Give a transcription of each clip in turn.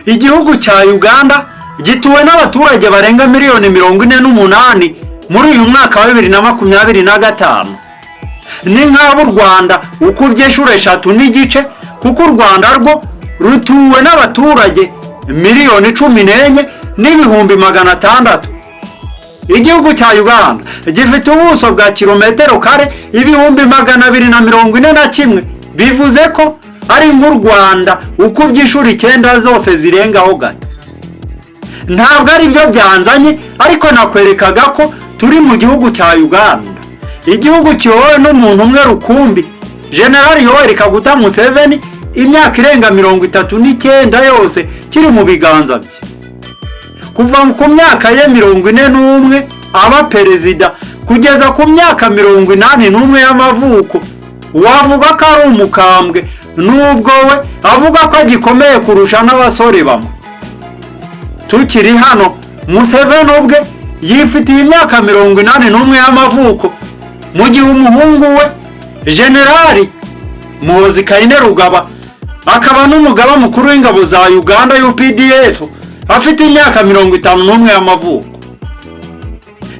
Igihugu cya Uganda gituwe n'abaturage barenga miliyoni 48 muri uyu mwaka wa 2025. Ni nk'abo u Rwanda ukubye inshuro 3 n'igice, kuko u Rwanda rwo rutuwe n'abaturage miliyoni 14 n'ibihumbi 600. Igihugu cya Uganda gifite ubuso bwa kilometero kare ibihumbi 241, bivuze ko ari nk'u Rwanda ukubye inshuro 9 zose zirengaho gato. Ntabwo ari byo byanzanye, ariko nakwerekaga ko turi mu gihugu cya Uganda, igihugu kiyobowe n'umuntu umwe rukumbi, General Yoweri Kaguta Museveni, imyaka irenga 39 yose kiri mu biganza bye. Kuva ku myaka ye 41 aba perezida kugeza ku myaka 81 y'amavuko, wavuga ko ari umukambwe, nubwo we avuga ko agikomeye kurusha n'abasore bamwe. Tukiri hano, Museveni ubwe yifitiye imyaka 81 y'amavuko, mu gihe umuhungu we Generali Muhoozi Kainerugaba akaba n'umugaba mukuru w'ingabo za Uganda UPDF afite imyaka 51 y'amavuko.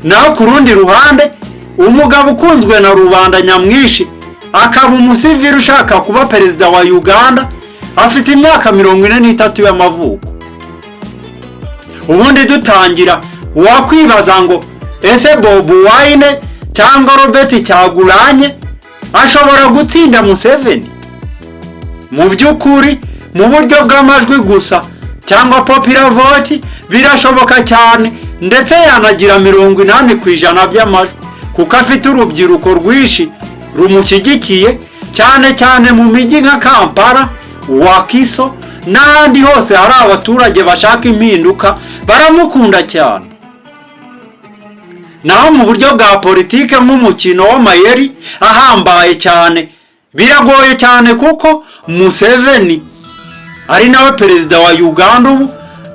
Naho ku rundi ruhande, umugabo ukunzwe na rubanda nyamwinshi akaba umusivili ushaka kuba perezida wa Uganda afite imyaka 43 y'amavuko. Ubundi dutangira, wakwibaza ngo ese Bobi Wine cyangwa Robert Kyagulanyi ashobora gutsinda Museveni? Mu by'ukuri, mu buryo bw'amajwi gusa cyangwa popular vote birashoboka cyane, ndetse yanagira 80% by'amajwi, kuko afite urubyiruko rwinshi rumushyigikiye, cyane cyane mu mijyi nka Kampala, Wakiso n'ahandi hose hari abaturage bashaka impinduka, baramukunda cyane. Naho mu buryo bwa politike nk'umukino w'amayeri ahambaye cyane, biragoye cyane kuko Museveni ari nawe perezida wa Uganda ubu,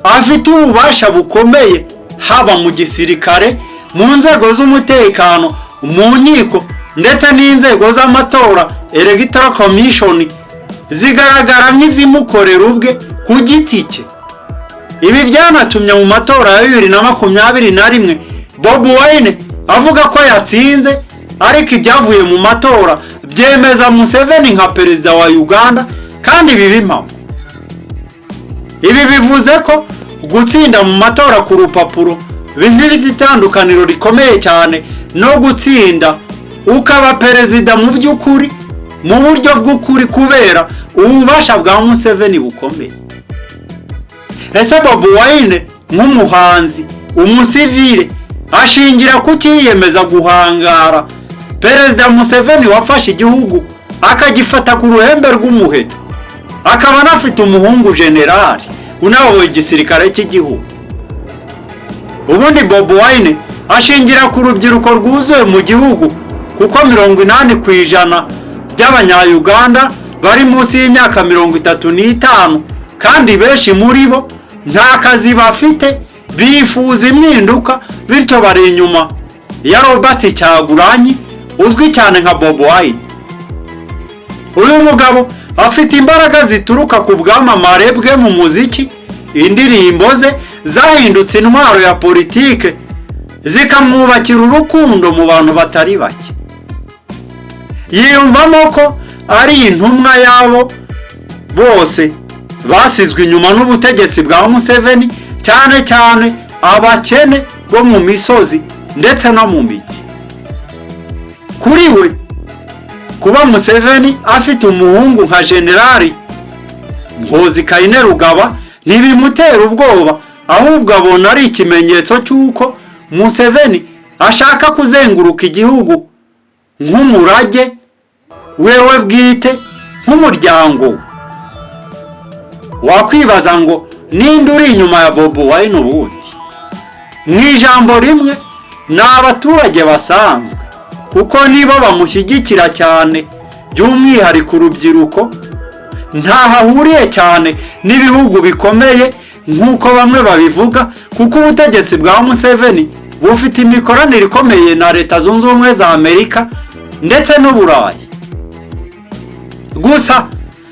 afite ububasha bukomeye haba mu gisirikare, mu nzego z'umutekano, mu nkiko ndetse n'inzego z'amatora Electoral Commission zigaragara nk'izimukorera ubwe ku giti cye. Ibi byanatumye mu matora ya 2021 Bobi Wine avuga ko yatsinze, ariko ibyavuye mu matora byemeza Museveni nka perezida wa Uganda, kandi bibimpamo. Ibi bivuze ko gutsinda mu matora ku rupapuro bifite itandukaniro rikomeye cyane no gutsinda ukaba perezida mu by'ukuri, mu buryo bw'ukuri, kubera ububasha bwa Museveni bukomeye. Ese Bobi Wine nk'umuhanzi, umusivile, ashingira kukiyemeza guhangara perezida Museveni wafashe igihugu akagifata ku ruhembe rw'umuheto, akaba anafite umuhungu generali unayoboye igisirikare cy'igihugu? Ubundi Bobi Wine ashingira ku rubyiruko rwuzuye mu gihugu, kuko 80% by'abanya-Uganda bari munsi y'imyaka 35, kandi benshi muri bo nta kazi bafite, bifuza impinduka, bityo bari inyuma ya Robert Kyagulanyi uzwi cyane nka Bobi Wine. Uyu mugabo afite imbaraga zituruka ku bwamamare bwe mu muziki, indirimbo ze zahindutse intwaro ya politike, zikamwubakira urukundo mu bantu batari bake. Yiyumvamo ko ari intumwa yabo bose basizwe inyuma n'ubutegetsi bwa Museveni, cyane cyane abakene bo mu misozi ndetse no mu mijyi. Kuri we, kuba Museveni afite umuhungu nka Generali Muhoozi Kainerugaba ntibimutera ubwoba, ahubwo abona ari ikimenyetso cy'uko Museveni ashaka kuzenguruka igihugu nk'umurage wewe bwite, nk'umuryango. Wakwibaza ngo ninde uri inyuma ya Bobi Wine ubundi? Mu ijambo rimwe, ni abaturage basanzwe, kuko nibo bamushyigikira cyane, by'umwihariko urubyiruko. Ntaho ahuriye cyane n'ibihugu bikomeye nk'uko bamwe babivuga, kuko ubutegetsi bwa Museveni bufite imikoranire ikomeye na Leta Zunze Ubumwe za Amerika ndetse n'Uburayi. Gusa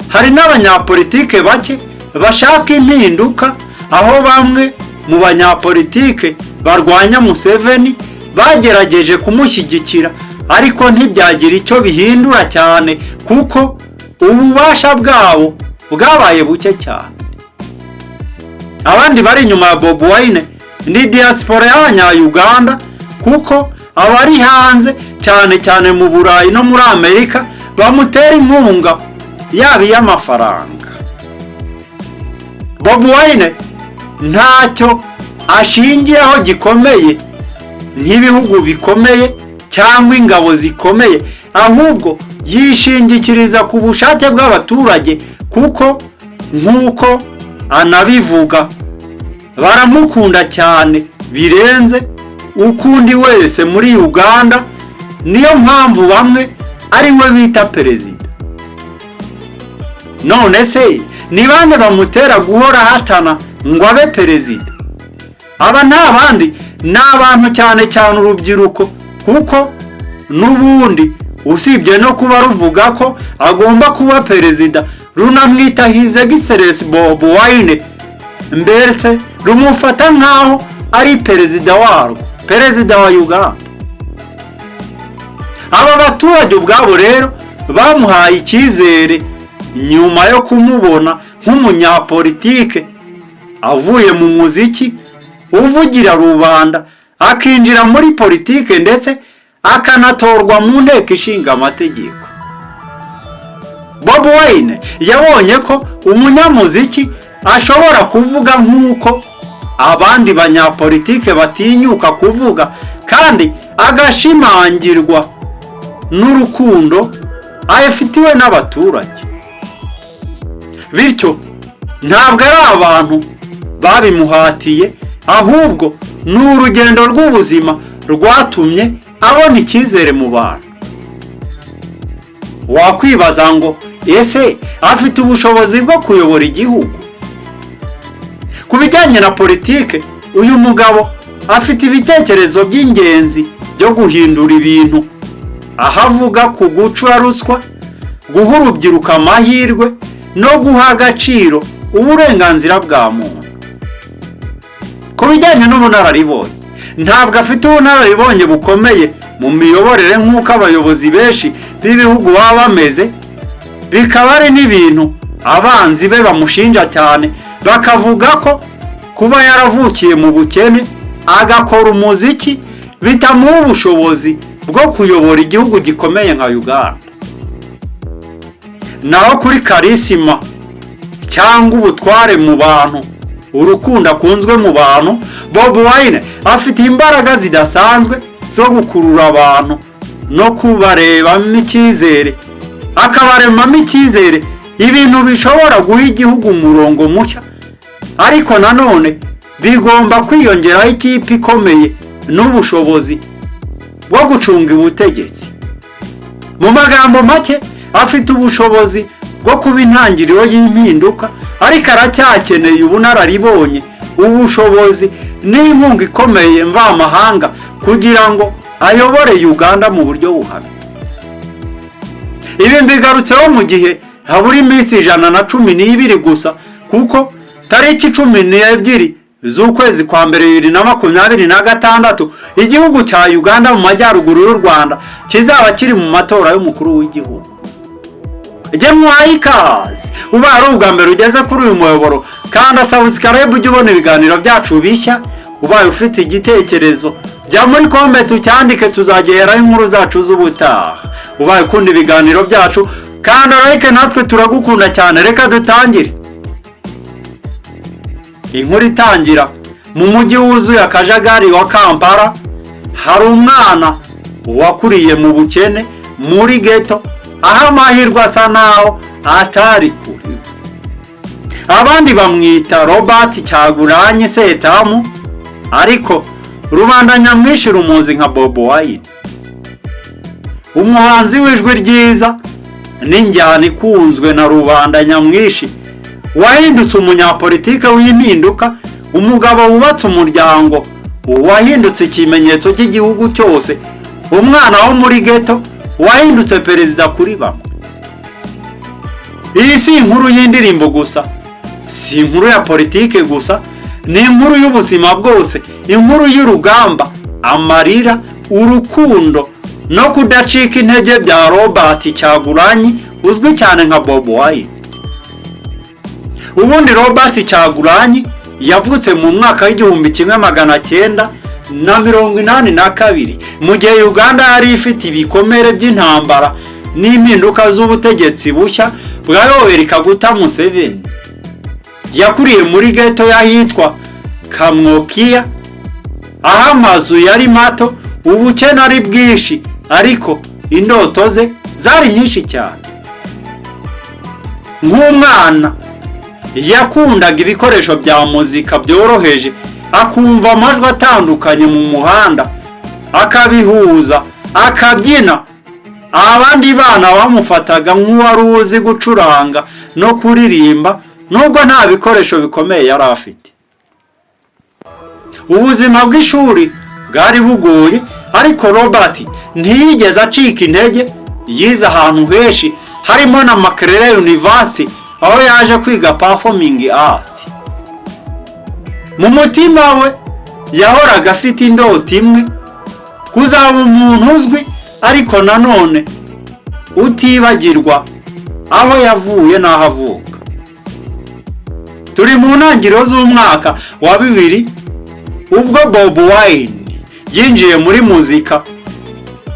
hari n'abanyapolitike bake bashaka impinduka, aho bamwe mu banyapolitike barwanya Museveni bagerageje kumushyigikira, ariko ntibyagira icyo bihindura cyane kuko ububasha bwabo bwabaye buke cyane. Abandi bari inyuma ya Bobi Wine ni diaspora y'abanya-Uganda, kuko abari hanze cyane cyane mu Burayi no muri Amerika bamutera inkunga yaba iy'amafaranga. Bobi Wine ntacyo ashingiyeho gikomeye nk'ibihugu bikomeye cyangwa ingabo zikomeye, ahubwo yishingikiriza ku bushake bw'abaturage, kuko nk'uko anabivuga baramukunda cyane birenze ukundi wese muri Uganda, niyo mpamvu bamwe ari we bita perezida. None se ni bande bamutera guhora hatana ngo abe perezida? Aba nta bandi ni abantu cyane cyane urubyiruko, kuko n'ubundi usibye no kuba ruvuga ko agomba kuba perezida, runamwita His Excellency Bobi Wine, mbese rumufata nkaho ari perezida warwo, perezida wa Uganda. Aba baturage ubwabo rero bamuhaye icyizere nyuma yo kumubona nk'umunyapolitike avuye mu muziki uvugira rubanda, akinjira muri politike ndetse akanatorwa mu nteko ishinga amategeko. Bobi Wine yabonye ko umunyamuziki ashobora kuvuga nk'uko abandi banyapolitike batinyuka kuvuga, kandi agashimangirwa n'urukundo ayafitiwe n'abaturage. Bityo ntabwo ari abantu babimuhatiye, ahubwo ni urugendo rw'ubuzima rwatumye abona icyizere mu bantu. Wakwibaza ngo ese afite ubushobozi bwo kuyobora igihugu? Ku bijyanye na politike, uyu mugabo afite ibitekerezo by'ingenzi byo guhindura ibintu, aho avuga ku gucura ruswa, guha urubyiruko amahirwe no guha agaciro uburenganzira bwa muntu. Ku bijyanye n'ubunararibonye, ntabwo afite ubunararibonye bukomeye mu miyoborere nk'uko abayobozi benshi b'ibihugu baba bameze, bikaba ari n'ibintu abanzi be bamushinja cyane, bakavuga ko kuba yaravukiye mu bukene agakora umuziki bitamuha ubushobozi bwo kuyobora igihugu gikomeye nka Uganda. Naho kuri karisima cyangwa ubutware mu bantu, urukundo akunzwe mu bantu, Bobi Wine afite imbaraga zidasanzwe zo gukurura abantu no kubarebamo icyizere, akabaremamo icyizere ibintu bishobora guha igihugu umurongo mushya, ariko nanone bigomba kwiyongeraho ikipe ikomeye n'ubushobozi bwo gucunga ubutegetsi. Mu magambo make, afite ubushobozi bwo kuba intangiriro y'impinduka, ariko aracyakeneye ubunararibonye, ubushobozi n'inkunga ikomeye mvamahanga kugira ngo ayobore Uganda mu buryo buhamye. Ibi mbigarutseho mu gihe habura iminsi 112 gusa, kuko tariki 12 z'ukwezi kwa mbere 2026 igihugu cya Uganda mu majyaruguru y'u Rwanda kizaba kiri mu matora y'umukuru w'igihugu. Jemwaye ikaze uba ari ubwa mbere ugeze kuri uyu muyoboro, kandi subscribe ujye ubona ibiganiro byacu bishya. Ubaye ufite igitekerezo jya muri comment ucyandike, tuzageraho inkuru zacu z'ubutaha. Ubaye ukunda ibiganiro byacu kandi like, natwe turagukunda cyane. Reka dutangire. Inkuru itangira mu mujyi wuzuye akajagari wa Kampala, hari umwana wakuriye mu bukene muri ghetto, aho amahirwe asa naho atari kuri. Abandi bamwita Robert Kyagulanyi Setamu, ariko rubanda nyamwinshi rumuzi nka Bobi Wine, umuhanzi w'ijwi ryiza n'injyana ikunzwe na rubanda nyamwinshi, wahindutse umunyapolitike w'impinduka, umugabo wubatse umuryango, wahindutse ikimenyetso cy'igihugu cyose, umwana wo muri ghetto wahindutse perezida kuri bamwe. Iyi si inkuru y'indirimbo gusa, si inkuru ya politike gusa, ni inkuru y'ubuzima bwose, inkuru y'urugamba, amarira, urukundo no kudacika intege bya Robert Kyagulanyi uzwi cyane nka Bobi Wine. Ubundi Robert Kyagulanyi yavutse mu mwaka w'1982 mu gihe Uganda yari ifite ibikomere by'intambara n'impinduka z'ubutegetsi bushya bwa Yoweri Kaguta Museveni. Yakuriye muri ghetto yahitwa Kamwokia, aho amazu yari mato, ubukene ari bwinshi, ariko indoto ze zari nyinshi cyane. Nk'umwana yakundaga ibikoresho bya muzika byoroheje, akumva amajwi atandukanye mu muhanda, akabihuza, akabyina. Abandi bana bamufataga nk'uwari uzi gucuranga no kuririmba, nubwo nta bikoresho bikomeye yari afite. Ubuzima bw'ishuri bwari bugoye, ariko Robert ntiyigeze acika intege. Yize ahantu henshi, harimo na Makerere University, aho yaje kwiga performing art. Mu mutima we yahoraga afite indoto imwe, kuzaba umuntu uzwi, ariko nanone utibagirwa aho yavuye n'aho avuka. Turi mu ntangiriro z'umwaka wa 2000 ubwo Bobi Wine yinjiye muri muzika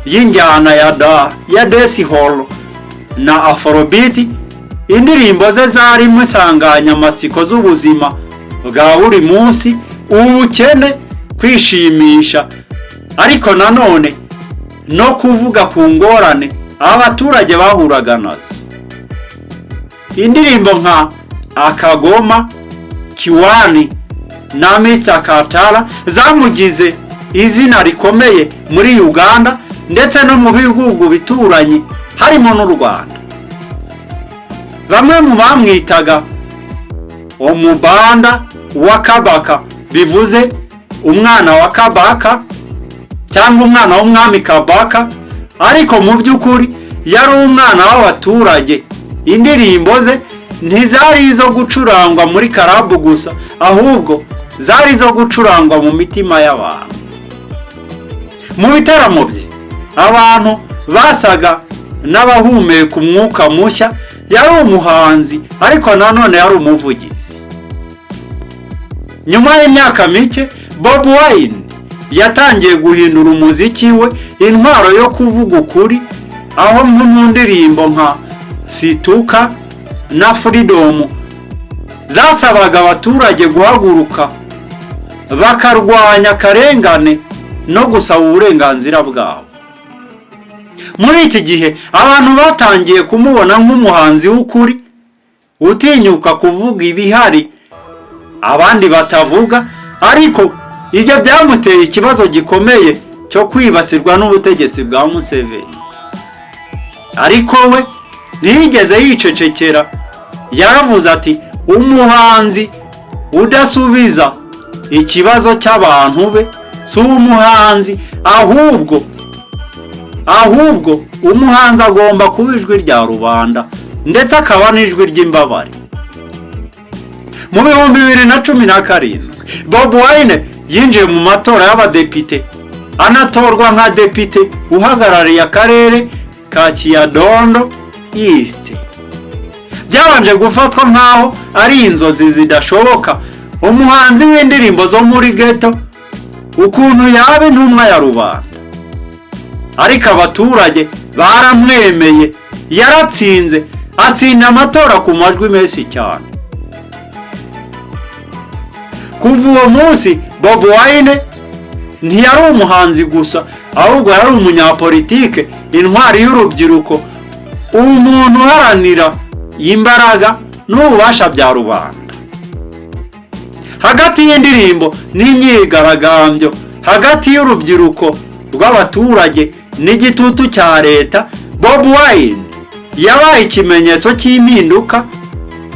y'injyana ya dancehall na afrobeat. Indirimbo ze zarimo insanganyamatsiko z'ubuzima bwa buri munsi, ubukene, kwishimisha, ariko nanone no kuvuga ku ngorane abaturage bahuraga nazo. Indirimbo nka Akagoma, Kiwani na Mr. Katara zamugize izina rikomeye muri Uganda ndetse no mu bihugu bituranye harimo n'u Rwanda. Bamwe mu bamwitaga umubanda wa Kabaka, bivuze umwana wa Kabaka cyangwa umwana w'umwami Kabaka, ariko mu by'ukuri yari umwana w'abaturage. Indirimbo ze ntizari izo gucurangwa muri karabu gusa, ahubwo zari izo gucurangwa mu mitima y'abantu. Mu bitaramo bye abantu basaga n'abahumeka umwuka mushya. Yari umuhanzi, ariko nanone yari umuvugizi. Nyuma y'imyaka mike, Bobi Wine yatangiye guhindura umuziki we intwaro yo kuvuga ukuri, aho mu ndirimbo nka Situka na Freedom zasabaga abaturage guhaguruka bakarwanya akarengane no gusaba uburenganzira bwabo. Muri iki gihe abantu batangiye kumubona nk'umuhanzi w'ukuri, utinyuka kuvuga ibihari abandi batavuga, ariko ibyo byamuteye ikibazo gikomeye cyo kwibasirwa n'ubutegetsi bwa Museveni. Ariko we ntiyigeze yicecekera. Yaravuze ati, umuhanzi udasubiza ikibazo cy'abantu be si umuhanzi, ahubwo umuhanzi agomba kuba ijwi rya rubanda ndetse akaba n'ijwi ry'imbabare. Mu 2017 Bobi Wine yinjiye mu matora y'abadepite, anatorwa nka depite uhagarariye akarere ka Kiyadondo East. Byabanje gufatwa nkaho ari inzozi zidashoboka umuhanzi w'indirimbo zo muri ghetto ukuntu yaba intumwa ya rubanda. Ariko abaturage baramwemeye, yaratsinze, atsinda amatora ku majwi menshi cyane. Kuva uwo munsi Bobi Wine ntiyari umuhanzi gusa, ahubwo yari umunyapolitike, intwari y'urubyiruko, umuntu uharanira imbaraga n'ububasha bya rubanda. Hagati y'indirimbo n'imyigaragambyo, hagati y'urubyiruko rw'abaturage n'igitutu cya leta, Bobi Wine yabaye ikimenyetso cy'impinduka.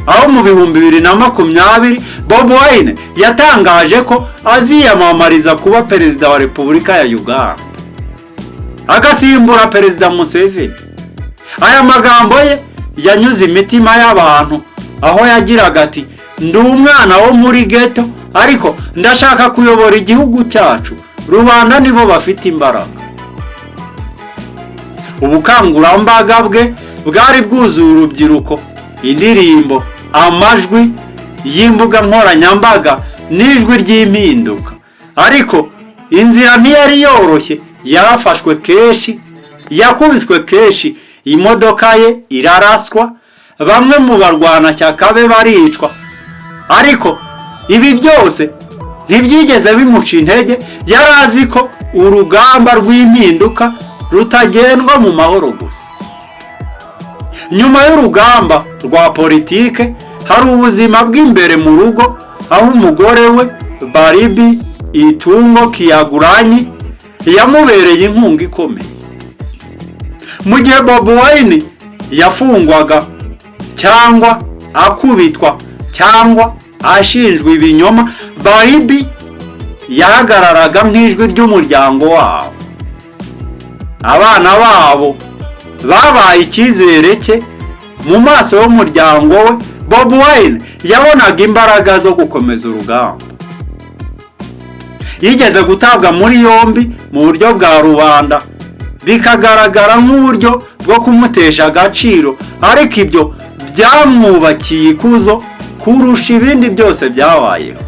Aho mu 2020 Bobi Wine yatangaje ko aziyamamariza kuba perezida wa Repubulika ya Uganda, agasimbura perezida Museveni. Aya magambo ye yanyuze imitima y'abantu, aho yagiraga ati, ndi umwana wo muri ghetto ariko ndashaka kuyobora igihugu cyacu, rubanda nibo bafite imbaraga. Ubukangurambaga bwe bwari bwuzuye urubyiruko, indirimbo, amajwi y'imbuga nkoranyambaga n'ijwi ry'impinduka. Ariko inzira ntiyari yoroshye, yarafashwe kenshi, yakubiswe kenshi, imodoka ye iraraswa, bamwe mu barwanashyaka be baricwa. Ariko ibi byose ntibyigeze bimuca intege, yari azi ko urugamba rw'impinduka rutagendwa mu mahoro gusa. Nyuma y'urugamba rwa politike hari ubuzima bw'imbere mu rugo, aho umugore we Barbie Itungo Kyagulanyi yamubereye inkunga ikomeye. Mu gihe Bobi Wine yafungwaga cyangwa akubitwa cyangwa ashinjwa ibinyoma, Barbie yahagararaga nk'ijwi ry'umuryango wabo. Abana babo babaye icyizere cye mu maso y'umuryango we. Bobi Wine yabonaga imbaraga zo gukomeza urugamba. Yigeze gutabwa muri yombi mu buryo bwa rubanda, bikagaragara nk'uburyo bwo kumutesha agaciro, ariko ibyo byamwubakiye ikuzo kurusha ibindi byose byabayeho.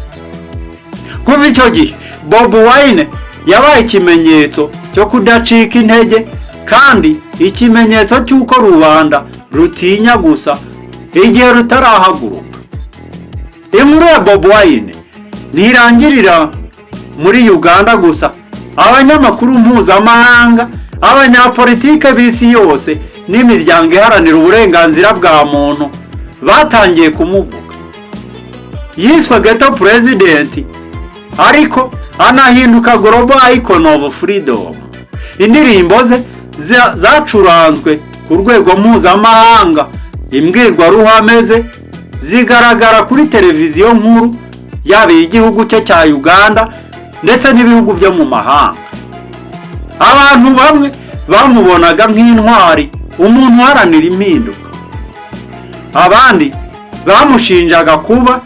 Kuva icyo gihe Bobi Wine yabaye ikimenyetso cyo kudacika intege, kandi ikimenyetso cy'uko rubanda rutinya gusa igihe rutarahaguruka. Inkuru ya Bobi Wine ntirangirira muri Uganda gusa. Abanyamakuru mpuzamahanga, abanyapolitike b'isi yose n'imiryango iharanira uburenganzira bwa muntu batangiye kumuvuga. Yiswe Ghetto President, ariko anahinduka Global Icon of Freedom. Indirimbo ze zacuranzwe ku rwego mpuzamahanga, imbwirwaruhame ze zigaragara kuri televiziyo nkuru, yaba igihugu cye cya Uganda ndetse n'ibihugu byo mu mahanga. Abantu bamwe bamubonaga nk'intwari, umuntu uharanira impinduka. Abandi bamushinjaga kuba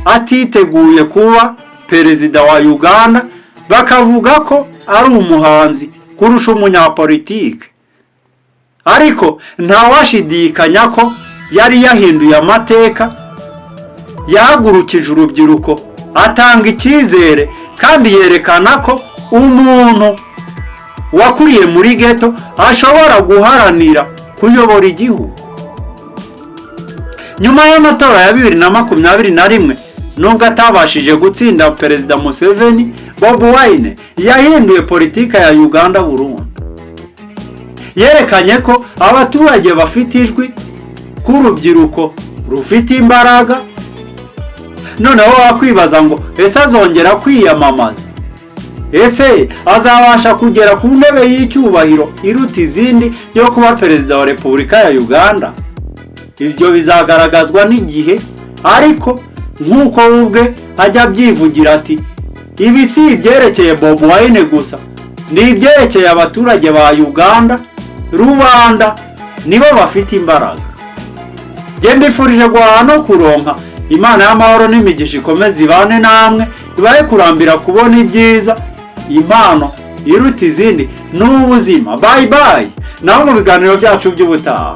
atiteguye kuba perezida wa Uganda, bakavuga ko ari umuhanzi kurusha umunyapolitike. Ariko ntawashidikanya ko yari yahinduye amateka, yahagurukije urubyiruko, atanga icyizere, kandi yerekana ko umuntu wakuriye muri ghetto ashobora guharanira kuyobora igihugu. Nyuma y'amatora ya 2021, nubwo atabashije gutsinda Perezida Museveni, Bobi Wine yahinduye politika ya Uganda burundu. Yerekanye ko abaturage bafite ijwi, ko urubyiruko rufite imbaraga. Noneho wakwibaza ngo ese azongera kwiyamamaza? Ese azabasha kugera ku ntebe y'icyubahiro iruta izindi yo kuba perezida wa Repubulika ya Uganda? Ibyo bizagaragazwa n'igihe, ariko nk'uko ubwe ajya byivugira ati, ibi si ibyerekeye Bobi Wine gusa, ni ibyerekeye abaturage ba Uganda, rubanda nibo bafite imbaraga. Genda ifurije guhaha no kuronka. Imana y'amahoro n'imigisha ikomeze ibane namwe, ibahe kurambira kubona ibyiza, impano iruta izindi n'ubuzima. Bye bye, naho mu biganiro byacu by'ubutaha.